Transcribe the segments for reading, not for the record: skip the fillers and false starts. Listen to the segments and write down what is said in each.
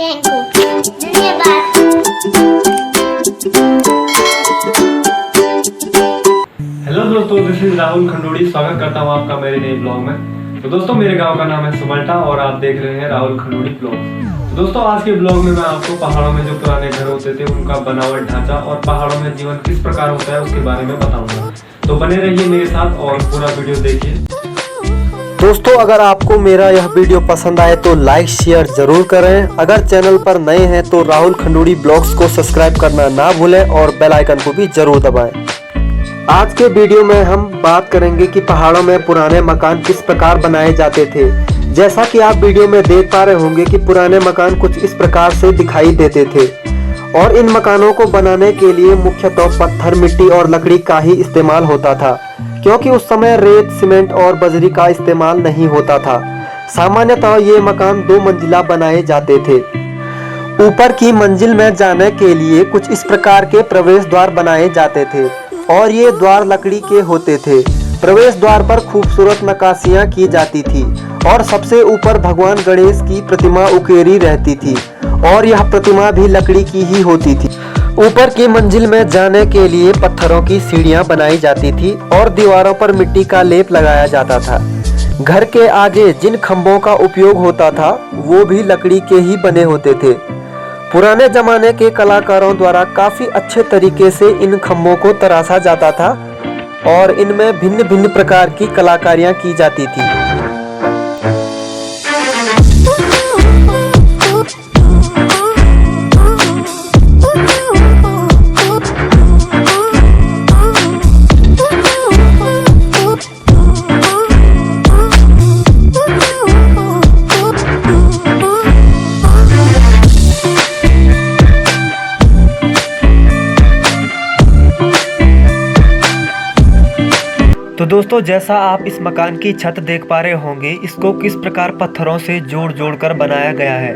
Thank you, धन्यवाद। Hello दोस्तों, this is Rahul खंडोड़ी। स्वागत करता हूँ आपका मेरे नए ब्लॉग में। तो दोस्तों, मेरे गांव का नाम है सुमल्टा और आप देख रहे हैं राहुल खंडोड़ी ब्लॉग। तो दोस्तों, आज के ब्लॉग में मैं आपको पहाड़ों में जो पुराने घर होते थे उनका बनावट, ढांचा और पहाड़ों में जीवन किस प्रकार होता है उसके बारे में बताऊंगा। तो बने रहिए मेरे साथ और पूरा वीडियो देखिए। दोस्तों, अगर आपको मेरा यह वीडियो पसंद आए तो लाइक शेयर जरूर करें। अगर चैनल पर नए हैं तो राहुल खंडोड़ी ब्लॉग्स को सब्सक्राइब करना ना भूलें और बेल आइकन को भी जरूर दबाएं। आज के वीडियो में हम बात करेंगे कि पहाड़ों में पुराने मकान किस प्रकार बनाए जाते थे। जैसा कि आप वीडियो में देख पा रहे होंगे कि पुराने मकान कुछ इस प्रकार से दिखाई देते थे और इन मकानों को बनाने के लिए मुख्यतः पत्थर, मिट्टी और लकड़ी का ही इस्तेमाल होता था, क्योंकि उस समय रेत, सीमेंट और बजरी का इस्तेमाल नहीं होता था। सामान्यतः ये मकान 2 मंजिला बनाए जाते थे। ऊपर की मंजिल में जाने के लिए कुछ इस प्रकार के प्रवेश द्वार बनाए जाते थे और ये द्वार लकड़ी के होते थे। प्रवेश द्वार पर खूबसूरत नक्काशियां की जाती थी और सबसे ऊपर भगवान गणेश की प्रतिमा उकेरी रहती थी और यह प्रतिमा भी लकड़ी की ही होती थी। ऊपर की मंजिल में जाने के लिए पत्थरों की सीढ़ियां बनाई जाती थी और दीवारों पर मिट्टी का लेप लगाया जाता था। घर के आगे जिन खंभों का उपयोग होता था वो भी लकड़ी के ही बने होते थे। पुराने जमाने के कलाकारों द्वारा काफी अच्छे तरीके से इन खंभों को तराशा जाता था और इनमें भिन्न भिन्न प्रकार की कलाकारियां की जाती थी। तो दोस्तों, जैसा आप इस मकान की छत देख पा रहे होंगे, इसको किस प्रकार पत्थरों से जोड़ जोड़ कर बनाया गया है।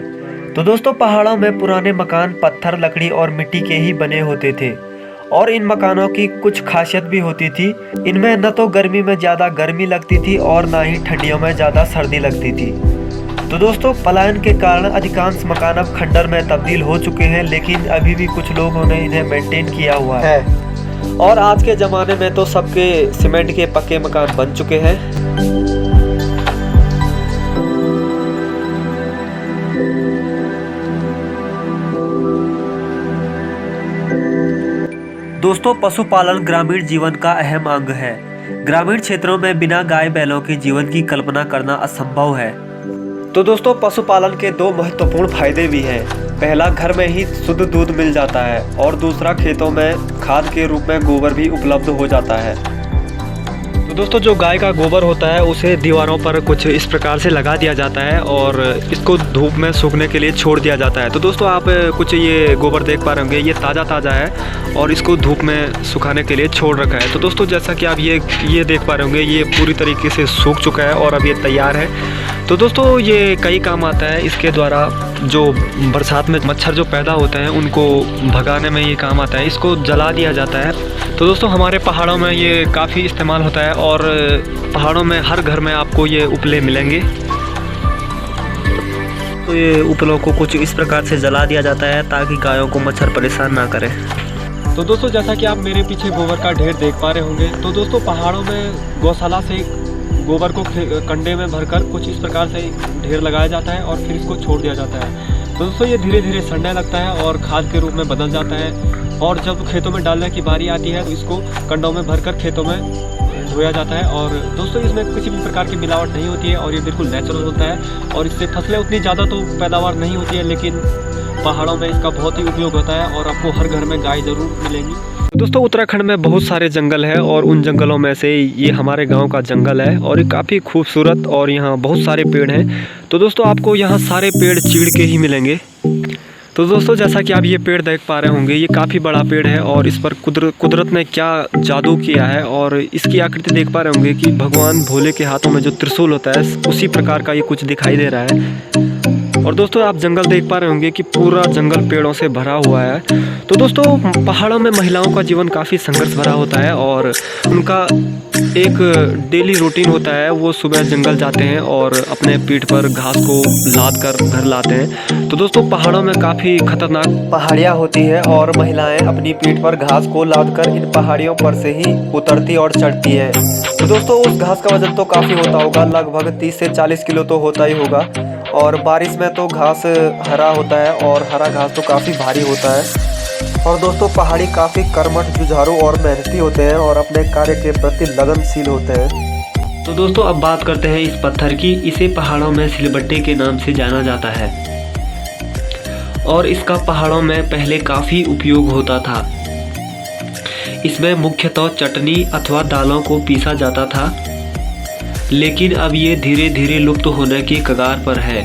तो दोस्तों, पहाड़ों में पुराने मकान पत्थर, लकड़ी और मिट्टी के ही बने होते थे और इन मकानों की कुछ खासियत भी होती थी। इनमें न तो गर्मी में ज़्यादा गर्मी लगती थी और ना ही ठंडियों में ज़्यादा सर्दी लगती थी। तो दोस्तों, पलायन के कारण अधिकांश मकान अब खंडर में तब्दील हो चुके हैं, लेकिन अभी भी कुछ लोगों ने इन्हें मेंटेन किया हुआ है और आज के ज़माने में तो सबके सीमेंट के पक्के मकान बन चुके हैं। दोस्तों, पशुपालन ग्रामीण जीवन का अहम अंग है। ग्रामीण क्षेत्रों में बिना गाय बैलों के जीवन की कल्पना करना असंभव है। तो दोस्तों, पशुपालन के 2 महत्वपूर्ण फायदे भी हैं। पहला, घर में ही शुद्ध दूध मिल जाता है और दूसरा, खेतों में खाद के रूप में गोबर भी उपलब्ध हो जाता है। तो दोस्तों, जो गाय का गोबर होता है उसे दीवारों पर कुछ इस प्रकार से लगा दिया जाता है और इसको धूप में सूखने के लिए छोड़ दिया जाता है। तो दोस्तों, आप कुछ ये गोबर देख पा रहे होंगे, ये ताज़ा है और इसको धूप में सुखाने के लिए छोड़ रखा है। तो दोस्तों, जैसा कि आप ये देख पा रहे होंगे, ये पूरी तरीके से सूख चुका है और अब ये तैयार है। तो दोस्तों, ये कई काम आता है। इसके द्वारा जो बरसात में मच्छर जो पैदा होते हैं उनको भगाने में ये काम आता है। इसको जला दिया जाता है। तो दोस्तों, हमारे पहाड़ों में ये काफ़ी इस्तेमाल होता है और पहाड़ों में हर घर में आपको ये उपले मिलेंगे। तो ये उपलों को कुछ इस प्रकार से जला दिया जाता है ताकि गायों को मच्छर परेशान ना करे। तो दोस्तों, जैसा कि आप मेरे पीछे गोबर का ढेर देख पा रहे होंगे, तो दोस्तों, पहाड़ों में गौशाला से गोबर को कंडे में भरकर कुछ इस प्रकार से ढेर लगाया जाता है और फिर इसको छोड़ दिया जाता है। तो दोस्तों, ये धीरे धीरे सड़ने लगता है और खाद के रूप में बदल जाता है और जब खेतों में डालने की बारी आती है तो इसको कंडों में भरकर खेतों में धोया जाता है। और दोस्तों, इसमें किसी भी प्रकार की मिलावट नहीं होती है और ये बिल्कुल नेचुरल होता है और इससे फसलें उतनी ज़्यादा तो पैदावार नहीं होती है, लेकिन पहाड़ों में इसका बहुत ही उपयोग होता है और आपको हर घर में गाय ज़रूर मिलेंगी। दोस्तों, उत्तराखंड में बहुत सारे जंगल है और उन जंगलों में से ये हमारे गांव का जंगल है और ये काफ़ी खूबसूरत और यहाँ बहुत सारे पेड़ हैं। तो दोस्तों, आपको यहाँ सारे पेड़ चीड़ के ही मिलेंगे। तो दोस्तों, जैसा कि आप ये पेड़ देख पा रहे होंगे, ये काफ़ी बड़ा पेड़ है और इस पर कुदरत ने क्या जादू किया है। और इसकी आकृति देख पा रहे होंगे कि भगवान भोले के हाथों में जो त्रिशूल होता है उसी प्रकार का ये कुछ दिखाई दे रहा है। और दोस्तों आप जंगल देख पा रहे होंगे कि पूरा जंगल पेड़ों से भरा हुआ है। तो दोस्तों पहाड़ों में महिलाओं का जीवन काफ़ी संघर्ष भरा होता है और उनका एक डेली रूटीन होता है। वो सुबह जंगल जाते हैं और अपने पीठ पर घास को लाद कर घर लाते हैं। तो दोस्तों पहाड़ों में काफ़ी खतरनाक पहाड़ियाँ होती हैं और महिलाएं अपनी पीठ पर घास को लाद कर इन पहाड़ियों पर से ही उतरती और चढ़ती है। तो दोस्तों उस घास का वजन तो काफ़ी होता होगा, लगभग 30 से 40 किलो तो होता ही होगा। और बारिश में तो घास हरा होता है और हरा घास तो काफ़ी भारी होता है। और दोस्तों पहाड़ी काफ़ी कर्मठ, जुझारू और मेहनती होते हैं और अपने कार्य के प्रति लगनशील होते हैं। तो दोस्तों अब बात करते हैं इस पत्थर की। इसे पहाड़ों में सिलबट्टे के नाम से जाना जाता है और इसका पहाड़ों में पहले काफ़ी उपयोग होता था। इसमें मुख्यतः चटनी अथवा दालों को पीसा जाता था, लेकिन अब ये धीरे धीरे लुप्त होने की कगार पर है।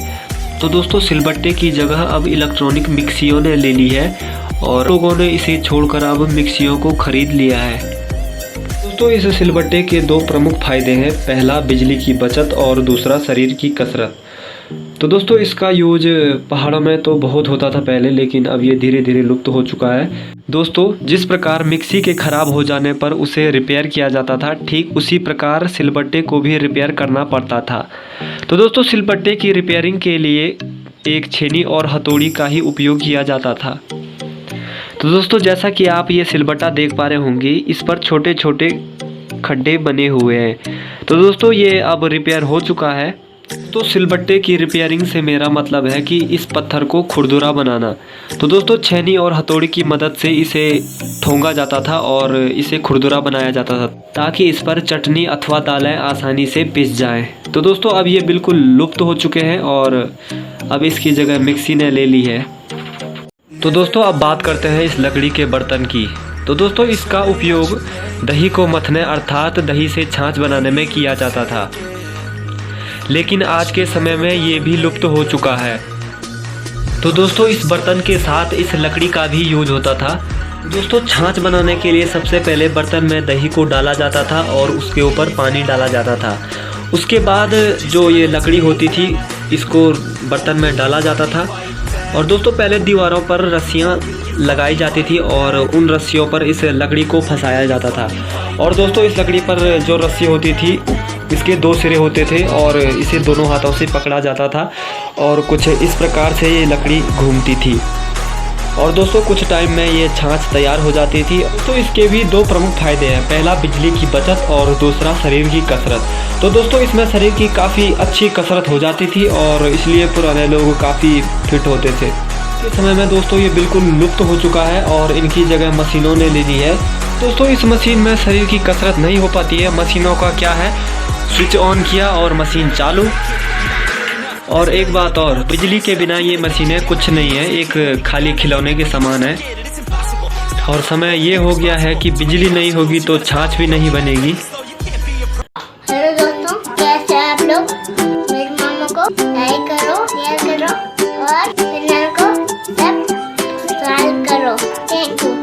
तो दोस्तों सिलबट्टे की जगह अब इलेक्ट्रॉनिक मिक्सियों ने ले ली है और लोगों ने इसे छोड़कर अब मिक्सियों को खरीद लिया है। दोस्तों इस सिलबट्टे के दो प्रमुख फायदे हैं। पहला बिजली की बचत और दूसरा शरीर की कसरत। तो दोस्तों इसका यूज पहाड़ों में तो बहुत होता था पहले, लेकिन अब ये धीरे धीरे लुप्त हो चुका है। दोस्तों जिस प्रकार मिक्सी के ख़राब हो जाने पर उसे रिपेयर किया जाता था, ठीक उसी प्रकार सिलबट्टे को भी रिपेयर करना पड़ता था। तो दोस्तों सिलबट्टे की रिपेयरिंग के लिए एक छेनी और हथौड़ी का ही उपयोग किया जाता था। तो दोस्तों जैसा कि आप ये सिलबट्टा देख पा रहे होंगे, इस पर छोटे छोटे खड्डे बने हुए हैं। तो दोस्तों ये अब रिपेयर हो चुका है। तो सिलबट्टे की रिपेयरिंग से मेरा मतलब है कि इस पत्थर को खुरदुरा बनाना। तो दोस्तों छेनी और हथौड़ी की मदद से इसे ठोंगा जाता था और इसे खुरदुरा बनाया जाता था, ताकि इस पर चटनी अथवा दालें आसानी से पिस जाएं। तो दोस्तों अब ये बिल्कुल लुप्त हो चुके हैं और अब इसकी जगह मिक्सी ने ले ली है। तो दोस्तों अब बात करते हैं इस लकड़ी के बर्तन की। तो दोस्तों इसका उपयोग दही को मथने अर्थात दही से छाछ बनाने में किया जाता था, लेकिन आज के समय में ये भी लुप्त हो चुका है। तो दोस्तों इस बर्तन के साथ इस लकड़ी का भी यूज होता था। दोस्तों छाछ बनाने के लिए सबसे पहले बर्तन में दही को डाला जाता था और उसके ऊपर पानी डाला जाता था। उसके बाद जो ये लकड़ी होती थी इसको बर्तन में डाला जाता था और दोस्तों पहले दीवारों पर रस्सियाँ लगाई जाती थी और उन रस्सियों पर इस लकड़ी को फंसाया जाता था। और दोस्तों इस लकड़ी पर जो रस्सी होती थी इसके दो सिरे होते थे और इसे दोनों हाथों से पकड़ा जाता था और कुछ इस प्रकार से ये लकड़ी घूमती थी और दोस्तों कुछ टाइम में ये छाछ तैयार हो जाती थी। तो इसके भी दो प्रमुख फायदे हैं। पहला बिजली की बचत और दूसरा शरीर की कसरत। तो दोस्तों इसमें शरीर की काफ़ी अच्छी कसरत हो जाती थी और इसलिए पुराने लोग काफ़ी फिट होते थे। इस समय में दोस्तों ये बिल्कुल लुप्त हो चुका है और इनकी जगह मशीनों ने ले ली है। दोस्तों इस मशीन में शरीर की कसरत नहीं हो पाती है। मशीनों का क्या है, स्विच ऑन किया और मशीन चालू। और एक बात और, बिजली के बिना ये मशीनें कुछ नहीं है, एक खाली खिलौने के समान है। और समय ये हो गया है कि बिजली नहीं होगी तो छाछ भी नहीं बनेगी। हेलो दोस्तों, कैसे हैं आप लोग? मेरी मामा को लाइक करो, शेयर करो और चैनल को सब्सक्राइब करो। Thank you.